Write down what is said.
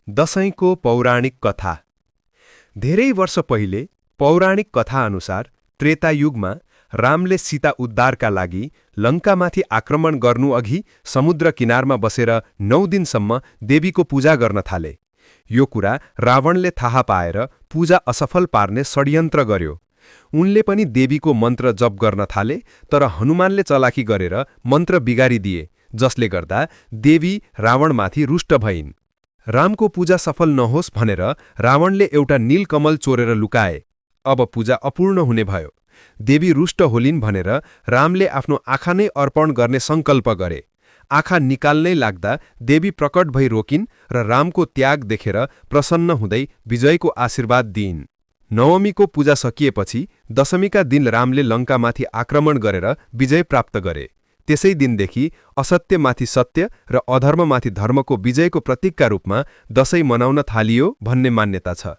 दशैंको पौराणिक कथा। धेरै वर्ष पहिले पौराणिक कथा अनुसार त्रेता युगमा रामले सीता उद्धारका लागि लङ्कामाथि आक्रमण गर्नुअघि समुद्र किनारमा बसेर 9 दिनसम्म देवीको पूजा गर्न थाले। यो कुरा रावणले थाहा पाएर पूजा असफल पार्ने षड्यन्त्र गर्यो। उनले पनि देवीको मन्त्र जप गर्न थाले, तर हनुमानले चलाखी गरेर मन्त्र बिगारिदिए, जसले गर्दा देवी रावणमाथि रुष्ट भइन्। रामको पूजा सफल नहोस् भनेर रावणले एउटा नीलकमल चोरेर लुकाए। अब पूजा अपूर्ण हुने भयो। देवी रुष्ट होलिन् भनेर रामले आफ्नो आँखा नै अर्पण गर्ने संकल्प गरे। आँखा निकाल्नै लाग्दा देवी प्रकट भई रोकिन् र रामको त्याग देखेर प्रसन्न हुँदै विजयको आशीर्वाद दिइन्। नवमीको पूजा सकिएपछि दशमीका दिन रामले लङ्कामाथि आक्रमण गरेर विजय प्राप्त गरे। त्यसै दिनदेखि असत्यमाथि सत्य र अधर्ममाथि धर्मको विजयको प्रतीकका रूपमा दशैं मनाउन थालियो भन्ने मान्यता छ।